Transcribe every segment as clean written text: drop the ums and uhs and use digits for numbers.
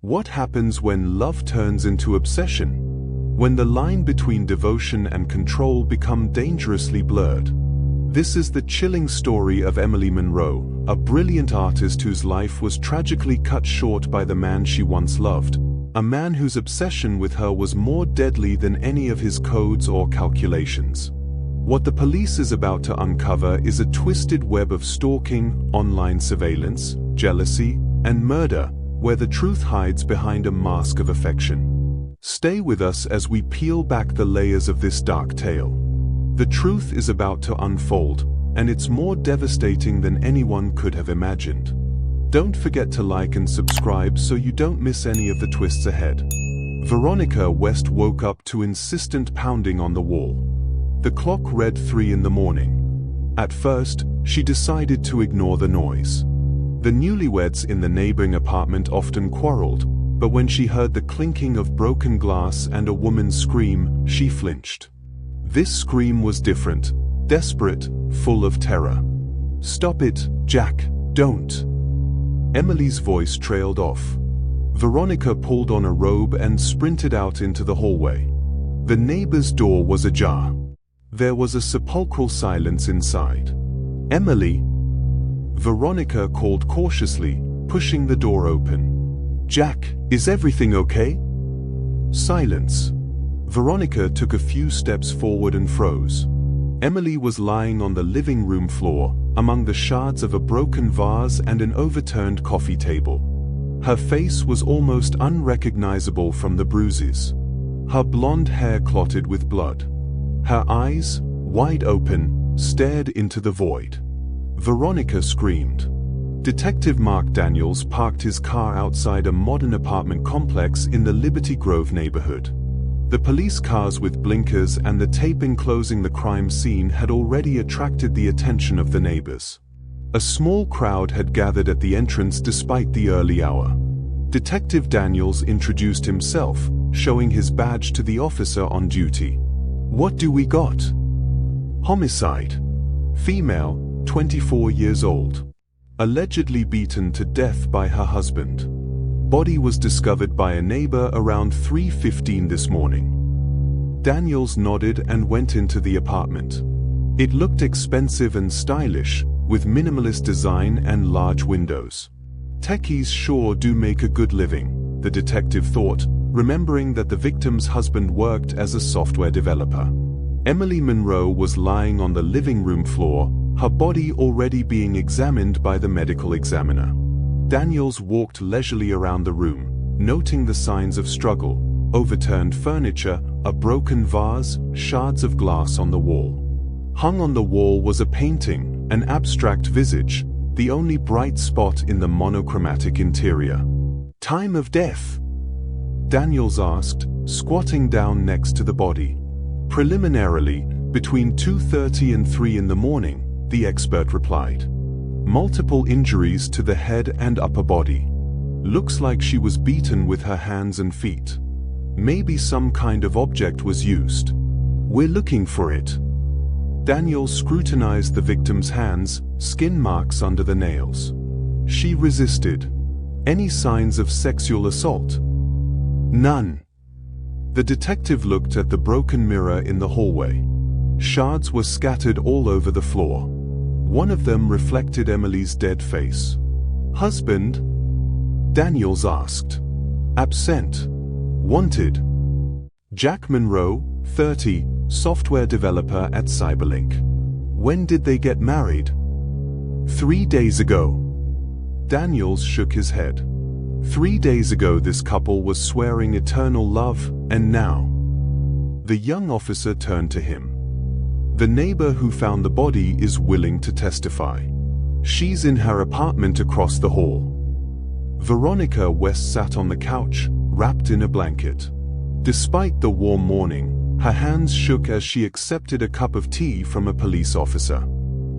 What happens when love turns into obsession? When the line between devotion and control become dangerously blurred? This is the chilling story of Emily Monroe, a brilliant artist whose life was tragically cut short by the man she once loved, a man whose obsession with her was more deadly than any of his codes or calculations. What the police is about to uncover is a twisted web of stalking, online surveillance, jealousy, and murder, where the truth hides behind a mask of affection. Stay with us as we peel back the layers of this dark tale. The truth is about to unfold, and it's more devastating than anyone could have imagined. Don't forget to like and subscribe so you don't miss any of the twists ahead. Veronica West woke up to insistent pounding on the wall. The clock read 3 in the morning. At first, she decided to ignore the noise. The newlyweds in the neighboring apartment often quarreled, but when she heard the clinking of broken glass and a woman's scream, she flinched. This scream was different, desperate, full of terror. "Stop it, Jack, don't." Emily's voice trailed off. Veronica pulled on a robe and sprinted out into the hallway. The neighbor's door was ajar. There was a sepulchral silence inside. "Emily?" Veronica called cautiously, pushing the door open. "Jack, is everything okay?" Silence. Veronica took a few steps forward and froze. Emily was lying on the living room floor, among the shards of a broken vase and an overturned coffee table. Her face was almost unrecognizable from the bruises. Her blonde hair clotted with blood. Her eyes, wide open, stared into the void. Veronica screamed. Detective Mark Daniels parked his car outside a modern apartment complex in the Liberty Grove neighborhood. The police cars with blinkers and the tape enclosing the crime scene had already attracted the attention of the neighbors. A small crowd had gathered at the entrance despite the early hour. Detective Daniels introduced himself, showing his badge to the officer on duty. "What do we got?" "Homicide. Female, 24 years old. Allegedly beaten to death by her husband. Body was discovered by a neighbor around 3:15 this morning." Daniels nodded and went into the apartment. It looked expensive and stylish, with minimalist design and large windows. Techies sure do make a good living, the detective thought, remembering that the victim's husband worked as a software developer. Emily Monroe was lying on the living room floor, her body already being examined by the medical examiner. Daniels walked leisurely around the room, noting the signs of struggle: overturned furniture, a broken vase, shards of glass on the wall. Hung on the wall was a painting, an abstract visage, the only bright spot in the monochromatic interior. "Time of death?" Daniels asked, squatting down next to the body. "Preliminarily, between 2:30 and 3 in the morning," the expert replied. "Multiple injuries to the head and upper body. Looks like she was beaten with her hands and feet. Maybe some kind of object was used. We're looking for it." Daniels scrutinized the victim's hands, skin marks under the nails. She resisted. "Any signs of sexual assault?" "None." The detective looked at the broken mirror in the hallway. Shards were scattered all over the floor. One of them reflected Emily's dead face. "Husband?" Daniels asked. "Absent. Wanted. Jack Monroe, 30, software developer at Cyberlink." "When did they get married?" 3 days ago." Daniels shook his head. 3 days ago this couple was swearing eternal love, and now? The young officer turned to him. "The neighbor who found the body is willing to testify. She's in her apartment across the hall." Veronica West sat on the couch, wrapped in a blanket. Despite the warm morning, her hands shook as she accepted a cup of tea from a police officer.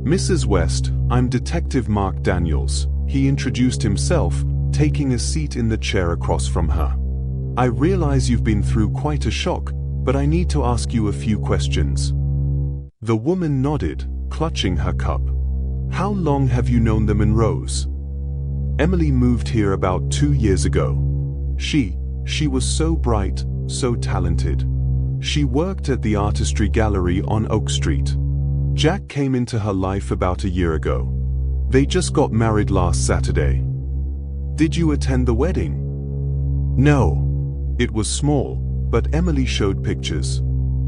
"Mrs. West, I'm Detective Mark Daniels," he introduced himself, taking a seat in the chair across from her. "I realize you've been through quite a shock, but I need to ask you a few questions." The woman nodded, clutching her cup. "How long have you known the Monroes?" "Emily moved here about 2 years ago. She was so bright, so talented. She worked at the artistry gallery on Oak Street. Jack came into her life about a year ago. They just got married last Saturday. Did you attend the wedding? No. It was small, but Emily showed pictures.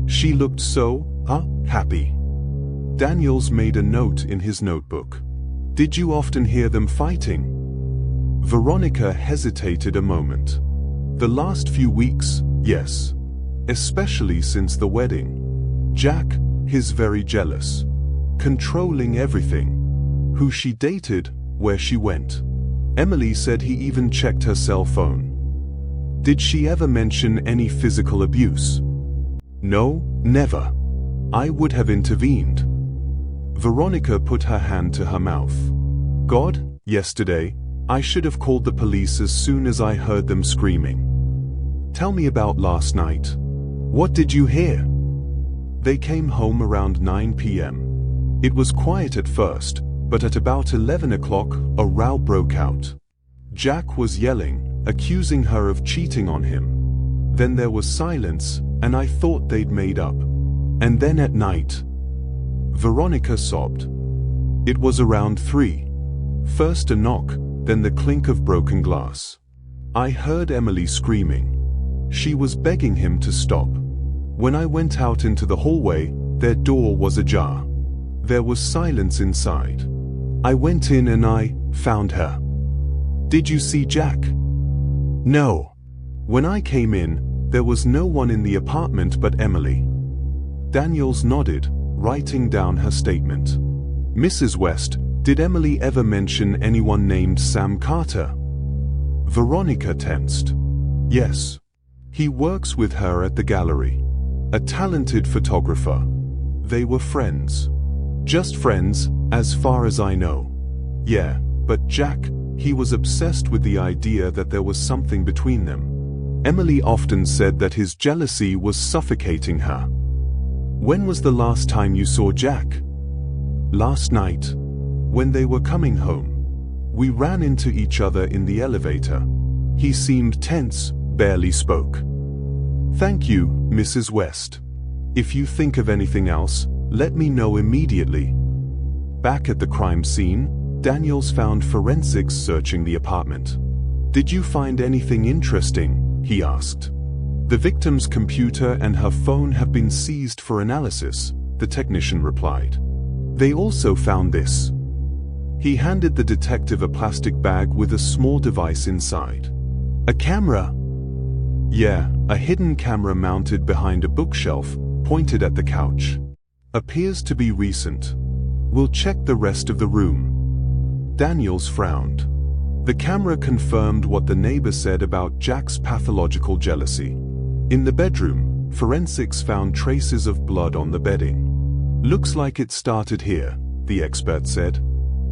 She looked so, happy. Daniels made a note in his notebook. Did you often hear them fighting? Veronica hesitated a moment. The last few weeks, yes. Especially since the wedding. Jack, he's very jealous. Controlling everything. Who she dated, where she went. Emily said he even checked her cell phone. Did she ever mention any physical abuse? No, never. I would have intervened. Veronica put her hand to her mouth. God, yesterday, I should have called the police as soon as I heard them screaming. Tell me about last night. What did you hear? They came home around 9 p.m. It was quiet at first, but at about 11 o'clock, a row broke out. Jack was yelling, accusing her of cheating on him. Then there was silence, and I thought they'd made up. And then at night, Veronica sobbed. It was around 3. First a knock, then the clink of broken glass. I heard Emily screaming. She was begging him to stop. When I went out into the hallway, their door was ajar. There was silence inside. I went in and I found her. Did you see Jack? No. When I came in, there was no one in the apartment but Emily. Daniels nodded, writing down her statement. Mrs. West, did Emily ever mention anyone named Sam Carter? Veronica tensed. Yes. He works with her at the gallery. A talented photographer. They were friends. Just friends, as far as I know. Yeah, but Jack, he was obsessed with the idea that there was something between them. Emily often said that his jealousy was suffocating her. When was the last time you saw Jack? Last night. When they were coming home. We ran into each other in the elevator. He seemed tense, barely spoke. Thank you, Mrs. West. If you think of anything else, let me know immediately. Back at the crime scene, Daniels found forensics searching the apartment. Did you find anything interesting? He asked. The victim's computer and her phone have been seized for analysis, the technician replied. They also found this. He handed the detective a plastic bag with a small device inside. A camera? Yeah, a hidden camera mounted behind a bookshelf, pointed at the couch. Appears to be recent. We'll check the rest of the room. Daniels frowned. The camera confirmed what the neighbor said about Jack's pathological jealousy. In the bedroom, forensics found traces of blood on the bedding. Looks like it started here, the expert said.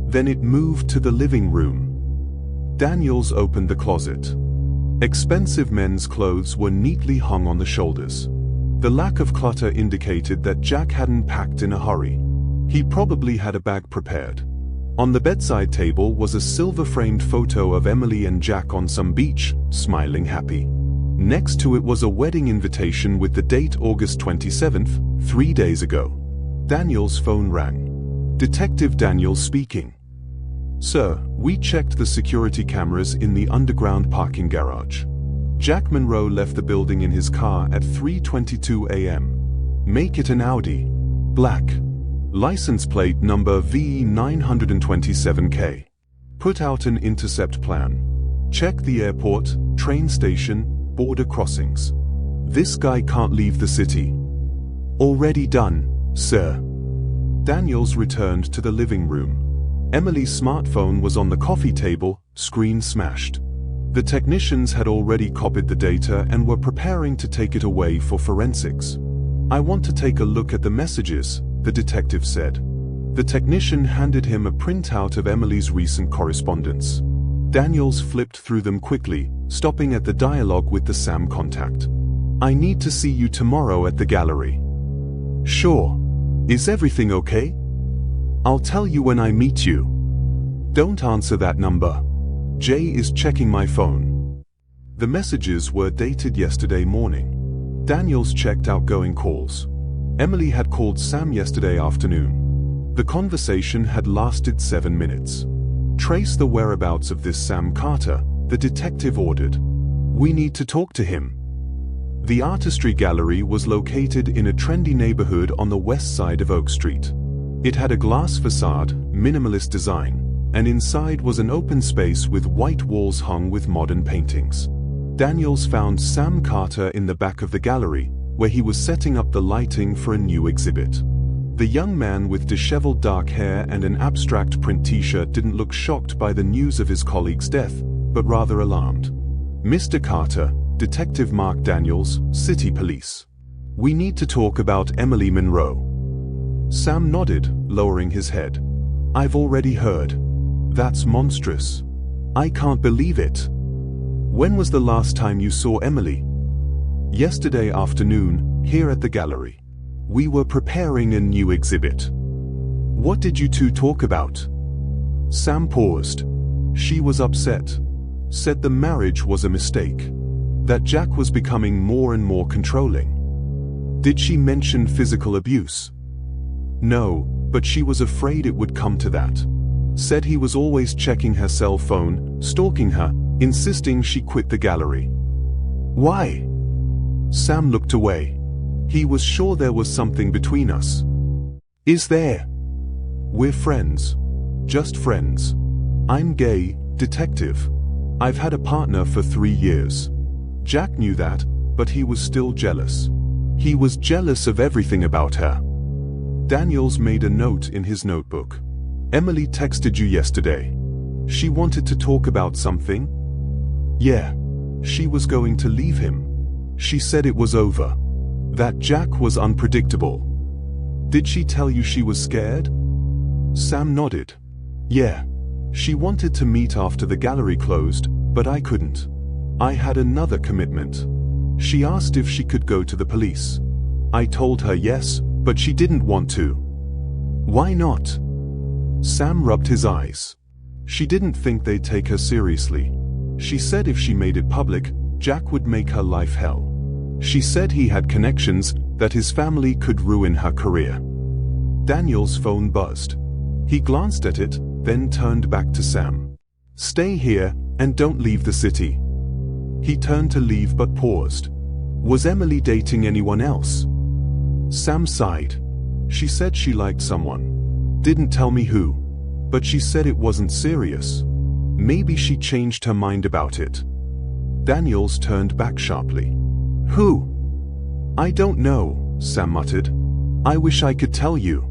Then it moved to the living room. Daniels opened the closet. Expensive men's clothes were neatly hung on the shoulders. The lack of clutter indicated that Jack hadn't packed in a hurry. He probably had a bag prepared. On the bedside table was a silver-framed photo of Emily and Jack on some beach, smiling happy. Next to it was a wedding invitation with the date August 27th, 3 days ago. Daniel's phone rang. Detective Daniels speaking. Sir, we checked the security cameras in the underground parking garage. Jack Monroe left the building in his car at 3:22 a.m. Make it an Audi. Black. License plate number VE927K. Put out an intercept plan. Check the airport, train station, border crossings. This guy can't leave the city. Already done, sir. Daniels returned to the living room. Emily's smartphone was on the coffee table, screen smashed. The technicians had already copied the data and were preparing to take it away for forensics. I want to take a look at the messages, the detective said. The technician handed him a printout of Emily's recent correspondence. Daniels flipped through them quickly, stopping at the dialogue with the Sam contact. I need to see you tomorrow at the gallery. Sure. Is everything okay? I'll tell you when I meet you. Don't answer that number. Jay is checking my phone. The messages were dated yesterday morning. Daniels checked outgoing calls. Emily had called Sam yesterday afternoon. The conversation had lasted 7 minutes. Trace the whereabouts of this Sam Carter, the detective ordered. We need to talk to him. The artistry gallery was located in a trendy neighborhood on the west side of Oak Street. It had a glass facade, minimalist design, and inside was an open space with white walls hung with modern paintings. Daniels found Sam Carter in the back of the gallery, where he was setting up the lighting for a new exhibit. The young man with disheveled dark hair and an abstract print t-shirt didn't look shocked by the news of his colleague's death, but rather alarmed. Mr. Carter, Detective Mark Daniels, City Police. We need to talk about Emily Monroe. Sam nodded, lowering his head. I've already heard. That's monstrous. I can't believe it. When was the last time you saw Emily? Yesterday afternoon, here at the gallery. We were preparing a new exhibit. What did you two talk about? Sam paused. She was upset. Said the marriage was a mistake. That Jack was becoming more and more controlling. Did she mention physical abuse? No, but she was afraid it would come to that. Said he was always checking her cell phone, stalking her, insisting she quit the gallery. Why? Sam looked away. He was sure there was something between us. Is there? We're friends. Just friends. I'm gay, detective. I've had a partner for 3 years. Jack knew that, but he was still jealous. He was jealous of everything about her. Daniels made a note in his notebook. Emily texted you yesterday. She wanted to talk about something? Yeah. She was going to leave him. She said it was over. That Jack was unpredictable. Did she tell you she was scared? Sam nodded. Yeah. She wanted to meet after the gallery closed, but I couldn't. I had another commitment. She asked if she could go to the police. I told her yes, but she didn't want to. Why not? Sam rubbed his eyes. She didn't think they'd take her seriously. She said if she made it public, Jack would make her life hell. She said he had connections, that his family could ruin her career. Daniel's phone buzzed. He glanced at it, then turned back to Sam. Stay here, and don't leave the city. He turned to leave but paused. Was Emily dating anyone else? Sam sighed. She said she liked someone. Didn't tell me who. But she said it wasn't serious. Maybe she changed her mind about it. Daniels turned back sharply. Who? I don't know, Sam muttered. I wish I could tell you.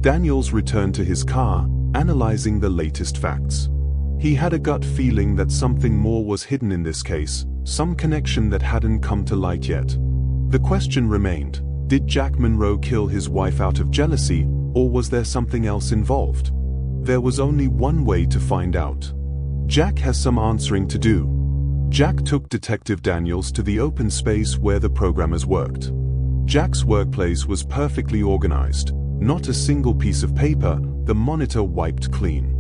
Daniels returned to his car, analyzing the latest facts. He had a gut feeling that something more was hidden in this case, some connection that hadn't come to light yet. The question remained, did Jack Monroe kill his wife out of jealousy, or was there something else involved? There was only one way to find out. Jack has some answering to do. Jack took Detective Daniels to the open space where the programmers worked. Jack's workplace was perfectly organized. Not a single piece of paper, the monitor wiped clean.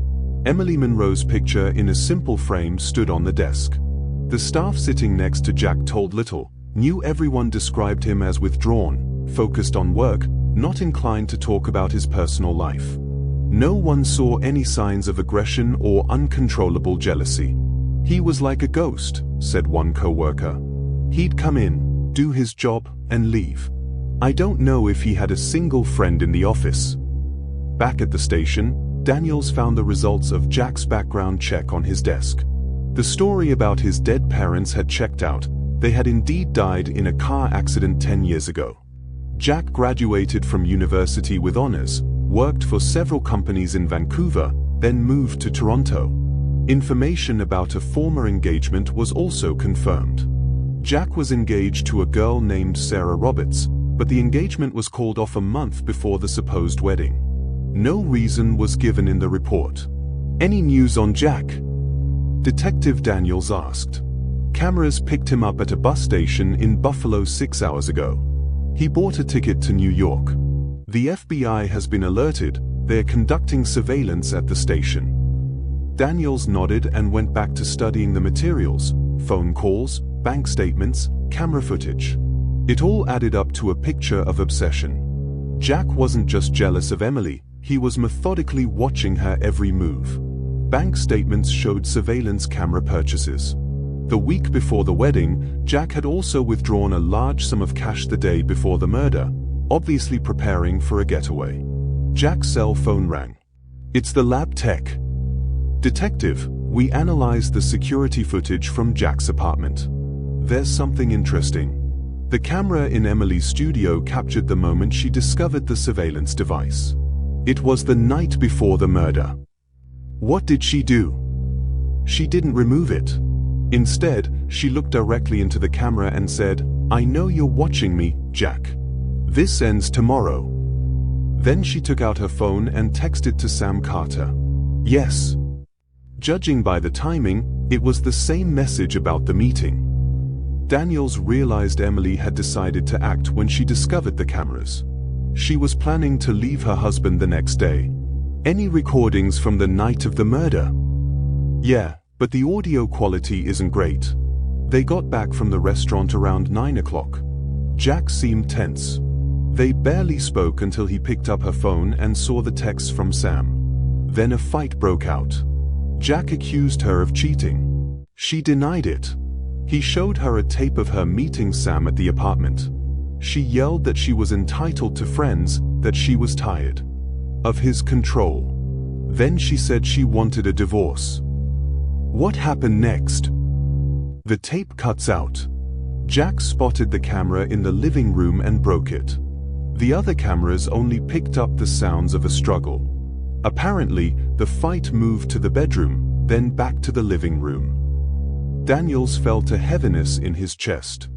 Emily Monroe's picture in a simple frame stood on the desk. The staff sitting next to Jack told little, knew everyone described him as withdrawn, focused on work, not inclined to talk about his personal life. No one saw any signs of aggression or uncontrollable jealousy. He was like a ghost, said one co-worker. He'd come in, do his job, and leave. I don't know if he had a single friend in the office. Back at the station, Daniels found the results of Jack's background check on his desk. The story about his dead parents had checked out. They had indeed died in a car accident 10 years ago. Jack graduated from university with honors, worked for several companies in Vancouver, then moved to Toronto. Information about a former engagement was also confirmed. Jack was engaged to a girl named Sarah Roberts, but the engagement was called off a month before the supposed wedding. No reason was given in the report. Any news on Jack? Detective Daniels asked. Cameras picked him up at a bus station in Buffalo 6 hours ago. He bought a ticket to New York. The FBI has been alerted. They're conducting surveillance at the station. Daniels nodded and went back to studying the materials, phone calls, bank statements, camera footage. It all added up to a picture of obsession. Jack wasn't just jealous of Emily, he was methodically watching her every move. Bank statements showed surveillance camera purchases. The week before the wedding, Jack had also withdrawn a large sum of cash the day before the murder, obviously preparing for a getaway. Jack's cell phone rang. "It's the lab tech. Detective, we analyzed the security footage from Jack's apartment. There's something interesting. The camera in Emily's studio captured the moment she discovered the surveillance device. It was the night before the murder. What did she do? She didn't remove it. Instead, she looked directly into the camera and said, 'I know you're watching me, Jack. This ends tomorrow.' Then she took out her phone and texted to Sam Carter. Yes. Judging by the timing, it was the same message about the meeting." Daniels realized Emily had decided to act when she discovered the cameras. She was planning to leave her husband the next day. "Any recordings from the night of the murder?" "Yeah, but the audio quality isn't great. They got back from the restaurant around 9 o'clock. Jack seemed tense. They barely spoke until he picked up her phone and saw the texts from Sam. Then a fight broke out. Jack accused her of cheating. She denied it. He showed her a tape of her meeting Sam at the apartment. She yelled that she was entitled to friends, that she was tired of his control. Then she said she wanted a divorce. What happened next? The tape cuts out. Jack spotted the camera in the living room and broke it. The other cameras only picked up the sounds of a struggle. Apparently, the fight moved to the bedroom, then back to the living room. Daniels felt a heaviness in his chest.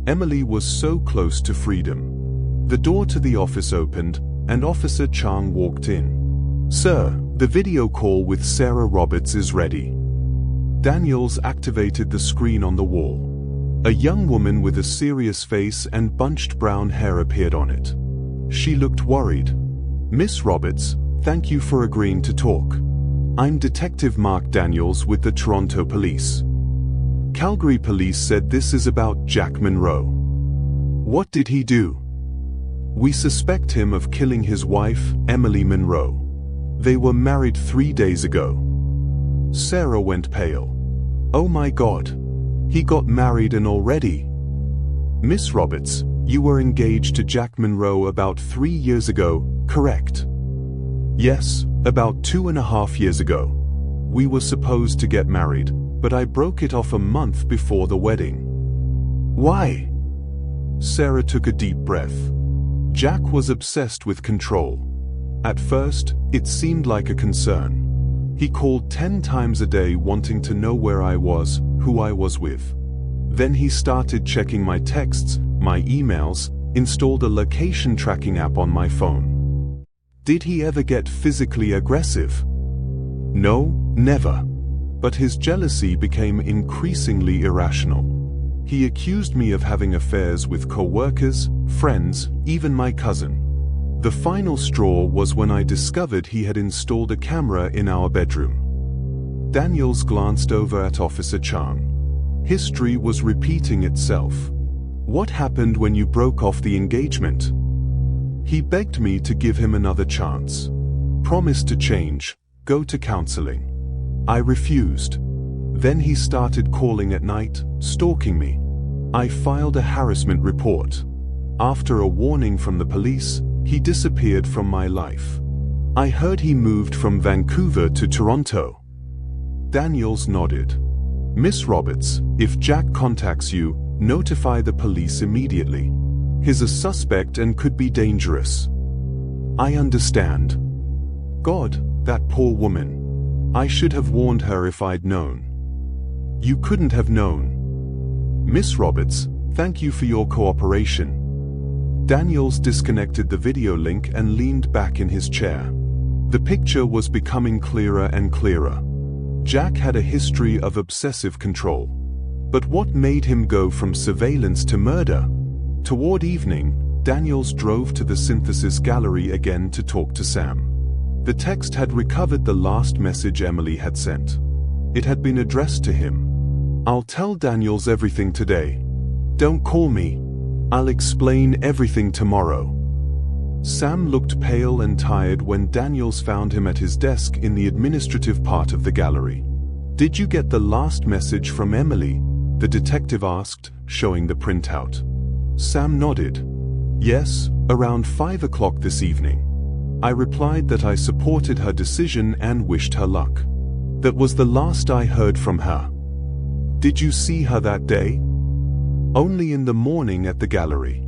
Emily was so close to freedom. The door to the office opened, and Officer Chang walked in. "Sir, the video call with Sarah Roberts is ready." Daniels activated the screen on the wall. A young woman with a serious face and bunched brown hair appeared on it. She looked worried. "Miss Roberts, thank you for agreeing to talk. I'm Detective Mark Daniels with the Toronto Police. Calgary Police said this is about Jack Monroe. What did he do? We suspect him of killing his wife, Emily Monroe. They were married 3 days ago." Sarah went pale. "Oh my God. He got married and already?" "Miss Roberts, you were engaged to Jack Monroe about 3 years ago, correct?" "Yes, about 2.5 years ago. We were supposed to get married, but I broke it off a month before the wedding." "Why?" Sarah took a deep breath. Jack was obsessed with control. At first, it seemed like a concern. He called 10 times a day wanting to know where I was, who I was with. Then he started checking my texts, my emails, installed a location tracking app on my phone. Did he ever get physically aggressive? No, never. But his jealousy became increasingly irrational. He accused me of having affairs with co-workers, friends, even my cousin. The final straw was when I discovered he had installed a camera in our bedroom. Daniels glanced over at Officer Chang. History was repeating itself. "What happened when you broke off the engagement?" He begged me to give him another chance. Promised to change, go to counseling. I refused. Then he started calling at night, stalking me. I filed a harassment report. After a warning from the police, he disappeared from my life. I heard he moved from Vancouver to Toronto. Daniels nodded. "Miss Roberts, if Jack contacts you, notify the police immediately. He's a suspect and could be dangerous." "I understand." "God, that poor woman. I should have warned her if I'd known." "You couldn't have known." "Miss Roberts, thank you for your cooperation." Daniels disconnected the video link and leaned back in his chair. The picture was becoming clearer and clearer. Jack had a history of obsessive control. But what made him go from surveillance to murder? Toward evening, Daniels drove to the synthesis gallery again to talk to Sam. The text had recovered the last message Emily had sent. It had been addressed to him. I'll tell Daniels everything today. Don't call me. I'll explain everything tomorrow. Sam looked pale and tired when Daniels found him at his desk in the administrative part of the gallery. Did you get the last message from Emily? The detective asked, showing the printout. Sam nodded. Yes, around 5 o'clock this evening. I replied that I supported her decision and wished her luck. That was the last I heard from her. Did you see her that day? Only in the morning at the gallery.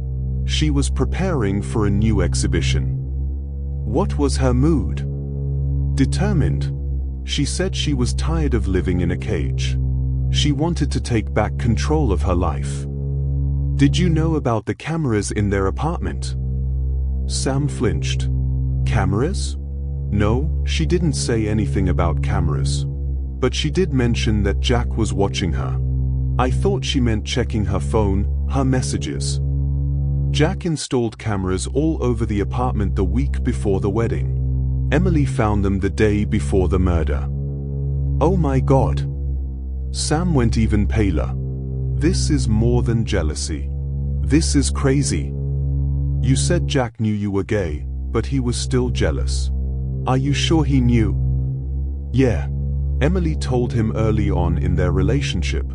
She was preparing for a new exhibition. What was her mood? Determined. She said she was tired of living in a cage. She wanted to take back control of her life. Did you know about the cameras in their apartment? Sam flinched. Cameras? No, she didn't say anything about cameras. But she did mention that Jack was watching her. I thought she meant checking her phone, her messages. Jack installed cameras all over the apartment the week before the wedding. Emily found them the day before the murder. Oh my God. Sam went even paler. This is more than jealousy. This is crazy. You said Jack knew you were gay, but he was still jealous. Are you sure he knew? Yeah. Emily told him early on in their relationship.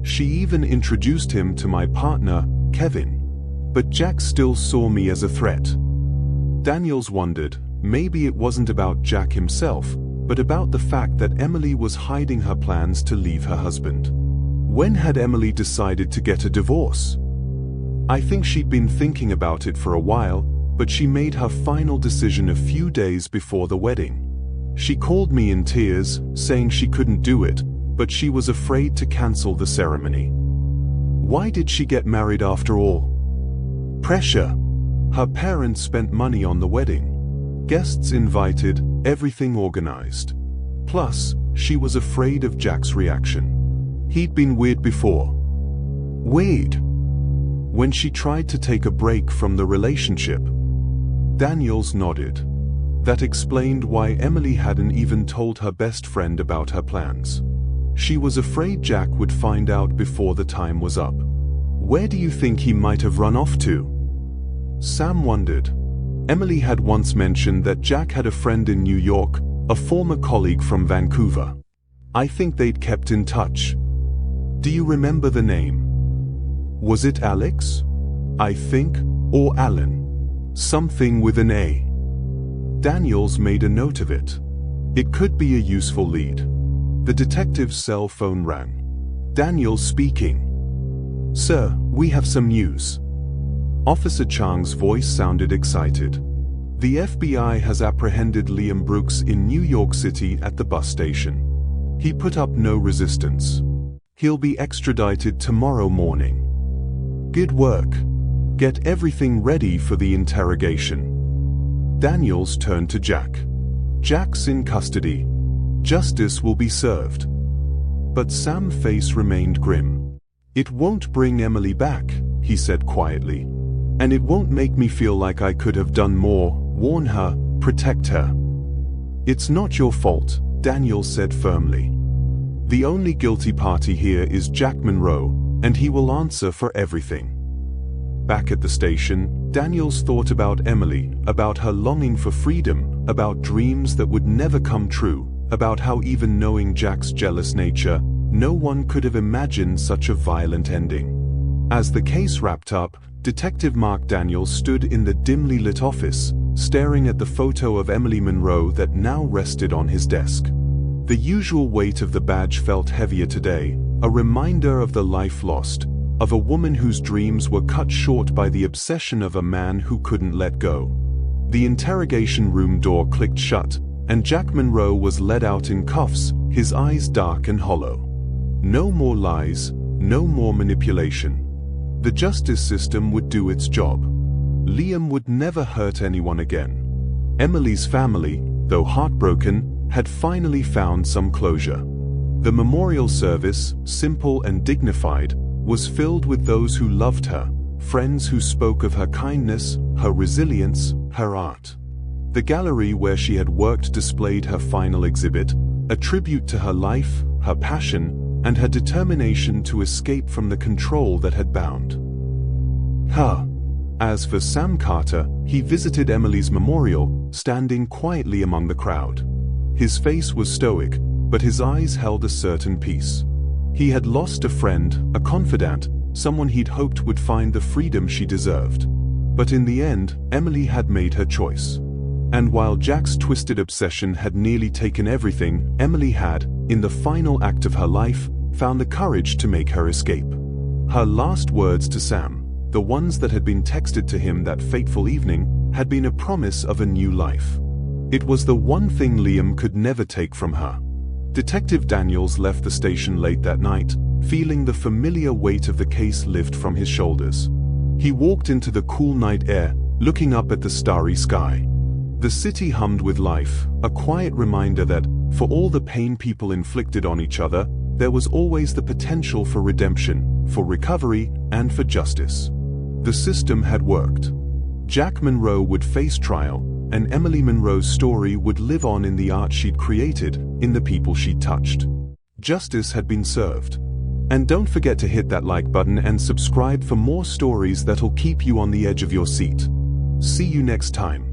She even introduced him to my partner, Kevin. But Jack still saw me as a threat. Daniels wondered, maybe it wasn't about Jack himself, but about the fact that Emily was hiding her plans to leave her husband. When had Emily decided to get a divorce? I think she'd been thinking about it for a while, but she made her final decision a few days before the wedding. She called me in tears, saying she couldn't do it, but she was afraid to cancel the ceremony. Why did she get married after all? Pressure. Her parents spent money on the wedding. Guests invited, everything organized. Plus, she was afraid of Jack's reaction. He'd been weird before. Weird? When she tried to take a break from the relationship. Daniels nodded. That explained why Emily hadn't even told her best friend about her plans. She was afraid Jack would find out before the time was up. Where do you think he might have run off to? Sam wondered. Emily had once mentioned that Jack had a friend in New York, a former colleague from Vancouver. I think they'd kept in touch. Do you remember the name? Was it Alex? I think, or Alan. Something with an A. Daniels made a note of it. It could be a useful lead. The detective's cell phone rang. Daniels speaking. Sir, we have some news. Officer Chang's voice sounded excited. The FBI has apprehended Liam Brooks in New York City at the bus station. He put up no resistance. He'll be extradited tomorrow morning. Good work. Get everything ready for the interrogation. Daniels turned to Jack. Jack's in custody. Justice will be served. But Sam's face remained grim. It won't bring Emily back, he said quietly. And it won't make me feel like I could have done more, warn her, protect her. It's not your fault, Daniels said firmly. The only guilty party here is Jack Monroe, and he will answer for everything. Back at the station, Daniels thought about Emily, about her longing for freedom, about dreams that would never come true, about how even knowing Jack's jealous nature, no one could have imagined such a violent ending. As the case wrapped up, Detective Mark Daniels stood in the dimly lit office, staring at the photo of Emily Monroe that now rested on his desk. The usual weight of the badge felt heavier today, a reminder of the life lost, of a woman whose dreams were cut short by the obsession of a man who couldn't let go. The interrogation room door clicked shut, and Jack Monroe was led out in cuffs, his eyes dark and hollow. No more lies, no more manipulation. The justice system would do its job. Liam would never hurt anyone again. Emily's family, though heartbroken, had finally found some closure. The memorial service, simple and dignified, was filled with those who loved her, friends who spoke of her kindness, her resilience, her art. The gallery where she had worked displayed her final exhibit, a tribute to her life, her passion, and her determination to escape from the control that had bound her. As for Sam Carter, he visited Emily's memorial, standing quietly among the crowd. His face was stoic, but his eyes held a certain peace. He had lost a friend, a confidant, someone he'd hoped would find the freedom she deserved. But in the end, Emily had made her choice. And while Jack's twisted obsession had nearly taken everything, Emily had, in the final act of her life, found the courage to make her escape. Her last words to Sam, the ones that had been texted to him that fateful evening, had been a promise of a new life. It was the one thing Liam could never take from her. Detective Daniels left the station late that night, feeling the familiar weight of the case lift from his shoulders. He walked into the cool night air, looking up at the starry sky. The city hummed with life, a quiet reminder that, for all the pain people inflicted on each other, there was always the potential for redemption, for recovery, and for justice. The system had worked. Jack Monroe would face trial, and Emily Monroe's story would live on in the art she'd created, in the people she'd touched. Justice had been served. And don't forget to hit that like button and subscribe for more stories that'll keep you on the edge of your seat. See you next time.